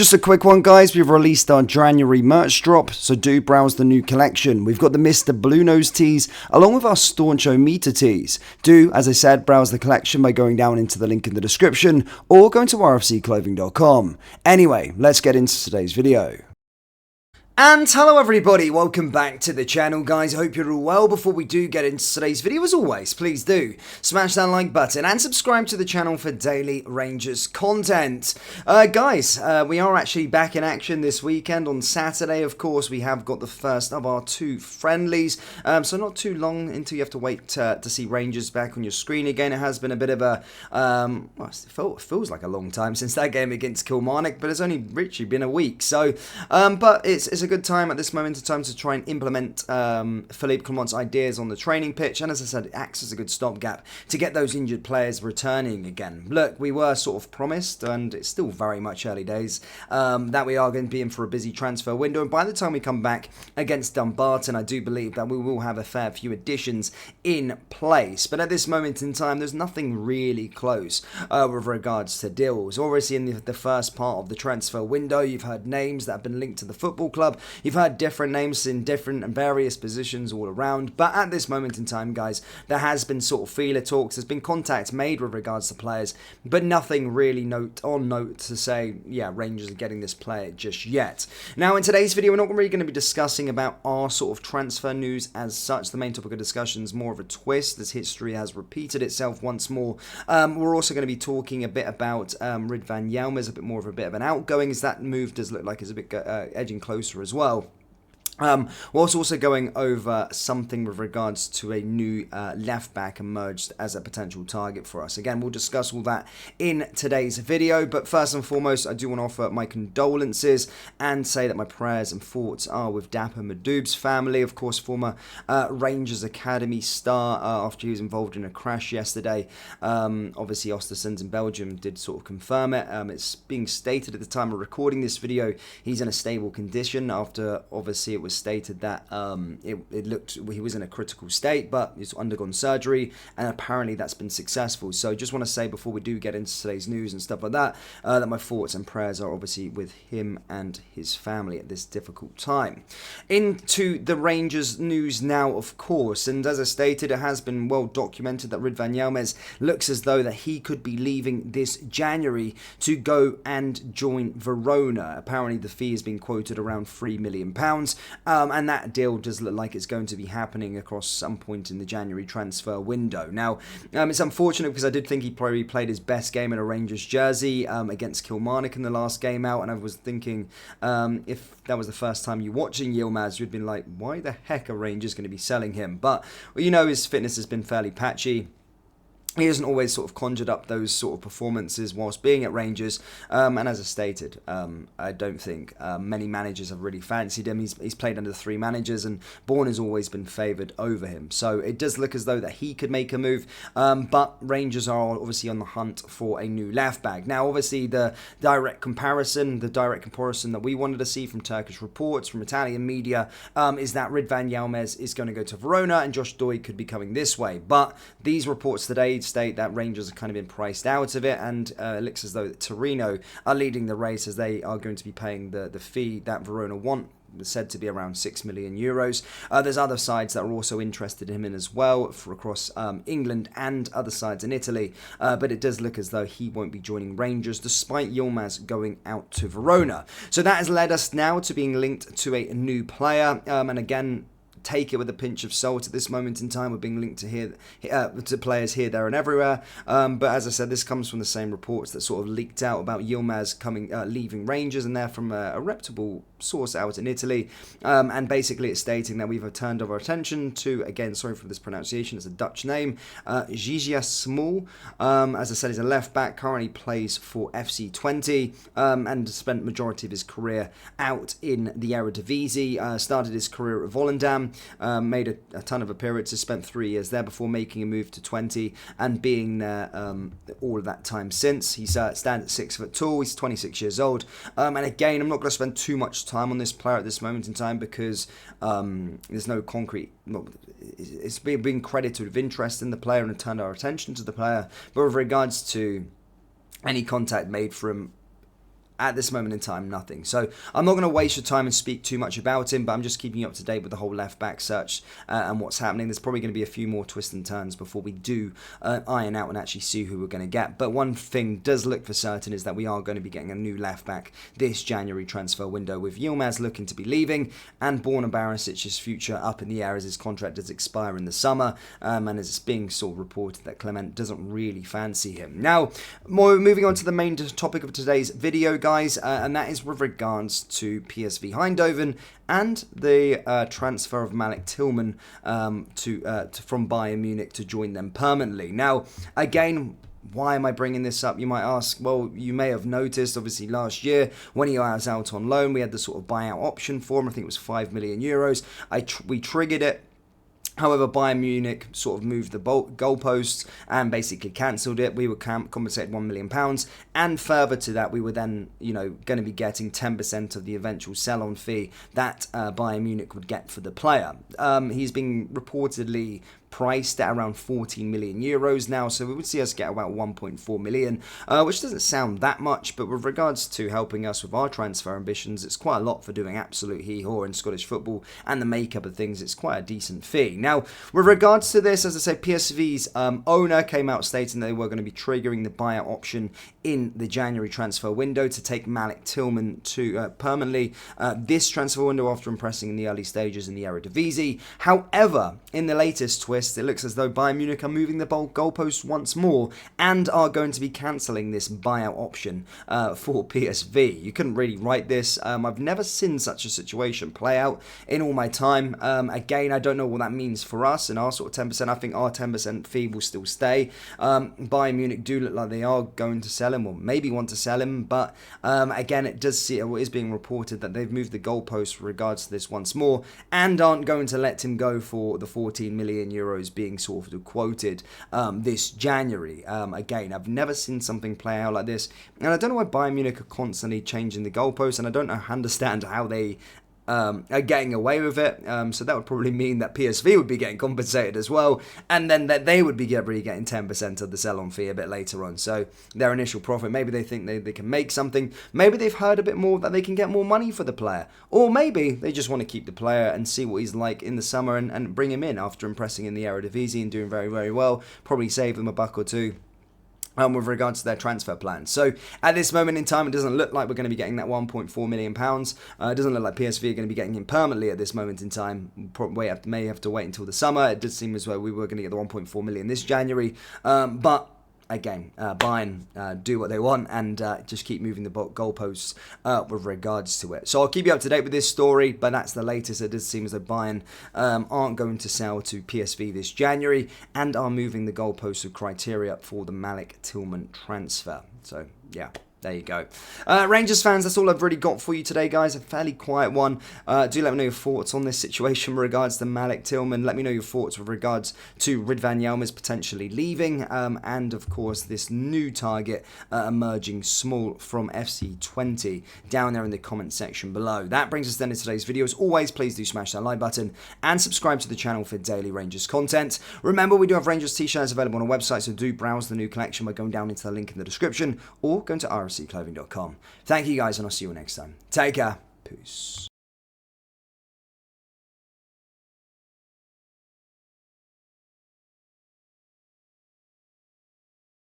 Just a quick one, guys. We've released our January merch drop, so do browse the new collection. We've got the Mr. Blue Nose tees, along with our Stauncho Meter tees. Do, as I said, browse the collection by going down into the link in the description, or going to rfcclothing.com. Anyway, let's get into today's video. And hello everybody, welcome back to the channel, guys. I hope you're all well. Before we do get into today's video, as always, please do smash that like button and subscribe to the channel for daily Rangers content. Guys, we are actually back in action this weekend. On Saturday, of course, we have got the first of our two friendlies, so not too long until you have to wait to see Rangers back on your screen again. It has been a bit of a, well, it feels like a long time since that game against Kilmarnock, but it's only literally been a week, so, but it's a good time at this moment in time to try and implement Philippe Clement's ideas on the training pitch, and as I said, it acts as a good stopgap to get those injured players returning again. Look, we were sort of promised, and it's still very much early days, that we are going to be in for a busy transfer window, and by the time we come back against Dumbarton, I do believe that we will have a fair few additions in place. But at this moment in time, there's nothing really close with regards to deals. Obviously, in the first part of the transfer window, you've heard names that have been linked to the football club. You've heard different names in different and various positions all around, but at this moment in time, guys, there has been sort of feeler talks, there's been contact made with regards to players, but nothing really note to say, yeah, Rangers are getting this player just yet. Now, in today's video, we're not really going to be discussing about our sort of transfer news as such. The main topic of discussion is more of a twist, as history has repeated itself once more. We're also going to be talking a bit about Ridvan Yilmaz, a bit more of an outgoing, as that move does look like it's a bit edging closer as well. We're also going over something with regards to a new left back emerged as a potential target for us. Again, we'll discuss all that in today's video, but first and foremost, I do want to offer my condolences and say that my prayers and thoughts are with Dapper Madoub's family, of course, former Rangers Academy star, after he was involved in a crash yesterday. Obviously, Ostersund in Belgium did sort of confirm it. It's being stated at the time of recording this video, he's in a stable condition after, obviously, it was stated that it looked he was in a critical state, but he's undergone surgery, and apparently that's been successful. So just want to say before we do get into today's news and stuff like that, that my thoughts and prayers are obviously with him and his family at this difficult time. Into the Rangers news now, of course, and as I stated, it has been well documented that Ridvan Yilmaz looks as though that he could be leaving this January to go and join Verona. Apparently the fee has been quoted around £3 million. And that deal does look like it's going to be happening across some point in the January transfer window. Now, it's unfortunate because I did think he probably played his best game in a Rangers jersey against Kilmarnock in the last game out, and I was thinking if that was the first time you watching Yilmaz, you'd been like, why the heck are Rangers going to be selling him? But, well, you know, his fitness has been fairly patchy. He hasn't always sort of conjured up those sort of performances whilst being at Rangers, and as I stated, I don't think many managers have really fancied him. He's played under 3 managers, and Bourne has always been favoured over him. So it does look as though that he could make a move, but Rangers are obviously on the hunt for a new left back. Now, obviously, the direct comparison that we wanted to see from Turkish reports, from Italian media, is that Ridvan Yilmaz is going to go to Verona, and Josh Doyle could be coming this way. But these reports today state that Rangers have kind of been priced out of it, and it looks as though Torino are leading the race, as they are going to be paying the fee that Verona want, said to be around €6 million. There's other sides that are also interested in him as well, for across England and other sides in Italy, but it does look as though he won't be joining Rangers despite Yilmaz going out to Verona. So that has led us now to being linked to a new player, and again, take it with a pinch of salt at this moment in time. We're being linked to players here, there, and everywhere. But as I said, this comes from the same reports that sort of leaked out about Yilmaz leaving Rangers, and they're from a reputable source out in Italy. And basically, it's stating that we've turned our attention to, again, sorry for this pronunciation, it's a Dutch name, Gijia Small. As I said, he's a left back, currently plays for FC Twente, and spent majority of his career out in the Eredivisie. Started his career at Volendam. Made a ton of appearances, spent 3 years there before making a move to Twente and being there all of that time since. He's stands at 6 foot tall, he's 26 years old, and again, I'm not going to spend too much time on this player at this moment in time because there's no concrete, it's being credited with interest in the player and turned our attention to the player, but with regards to any contact made from at this moment in time, nothing. So I'm not going to waste your time and speak too much about him, but I'm just keeping you up to date with the whole left-back search and what's happening. There's probably going to be a few more twists and turns before we do iron out and actually see who we're going to get. But one thing does look for certain is that we are going to be getting a new left-back this January transfer window, with Yilmaz looking to be leaving and Borna Barisic's future up in the air as his contract does expire in the summer, and it's being sort of reported that Clement doesn't really fancy him. Now, moving on to the main topic of today's video, guys, and that is with regards to PSV Eindhoven and the transfer of Malik Tillman from Bayern Munich to join them permanently. Now, again, why am I bringing this up, you might ask? Well, you may have noticed, obviously, last year when he was out on loan, we had the sort of buyout option for him. I think it was €5 million. We triggered it. However, Bayern Munich sort of moved the goalposts and basically cancelled it. We were compensated £1 million. And further to that, we were then, going to be getting 10% of the eventual sell-on fee that Bayern Munich would get for the player. He's been reportedly priced at around €14 million now, so we would see us get about 1.4 million, which doesn't sound that much, but with regards to helping us with our transfer ambitions, it's quite a lot for doing absolute hee-haw in Scottish football and the makeup of things. It's quite a decent fee. Now, with regards to this, as I said, PSV's owner came out stating they were going to be triggering the buyout option in the January transfer window to take Malik Tillman to permanently this transfer window after impressing in the early stages in the Eredivisie. However, in the latest twist, it looks as though Bayern Munich are moving the goalposts once more and are going to be cancelling this buyout option for PSV. You couldn't really write this. I've never seen such a situation play out in all my time. Again, I don't know what that means for us and our sort of 10%. I think our 10% fee will still stay. Bayern Munich do look like they are going to sell him, or maybe want to sell him, but again, it is being reported that they've moved the goalposts with regards to this once more and aren't going to let him go for the €14 million being sort of quoted this January. Again, I've never seen something play out like this, and I don't know why Bayern Munich are constantly changing the goalposts, and I don't understand how they are getting away with it. So that would probably mean that PSV would be getting compensated as well, and then that they would be getting 10% of the sell-on fee a bit later on. So their initial profit, maybe they think they can make something. Maybe they've heard a bit more that they can get more money for the player, or maybe they just want to keep the player and see what he's like in the summer and bring him in after impressing in the Eredivisie and doing very, very well. Probably save them a buck or two with regards to their transfer plans. So at this moment in time, it doesn't look like we're going to be getting that £1.4 million. It doesn't look like PSV are going to be getting him permanently at this moment in time. Probably may have to wait until the summer. It did seem as though we were going to get the 1.4 million this January, but again, Bayern do what they want and just keep moving the goalposts with regards to it. So I'll keep you up to date with this story, but that's the latest. It does seem as though Bayern aren't going to sell to PSV this January and are moving the goalposts of criteria for the Malik Tillman transfer. So, yeah. There you go. Rangers fans, that's all I've really got for you today, guys. A fairly quiet one. Do let me know your thoughts on this situation with regards to Malik Tillman. Let me know your thoughts with regards to Ridvan Yilmaz potentially leaving. And, of course, this new target emerging small from FC20 down there in the comment section below. That brings us then to today's video. As always, please do smash that like button and subscribe to the channel for daily Rangers content. Remember, we do have Rangers t-shirts available on our website, so do browse the new collection by going down into the link in the description or going to rfcclothing.com. Thank you guys, and I'll see you all next time. Take care. Peace.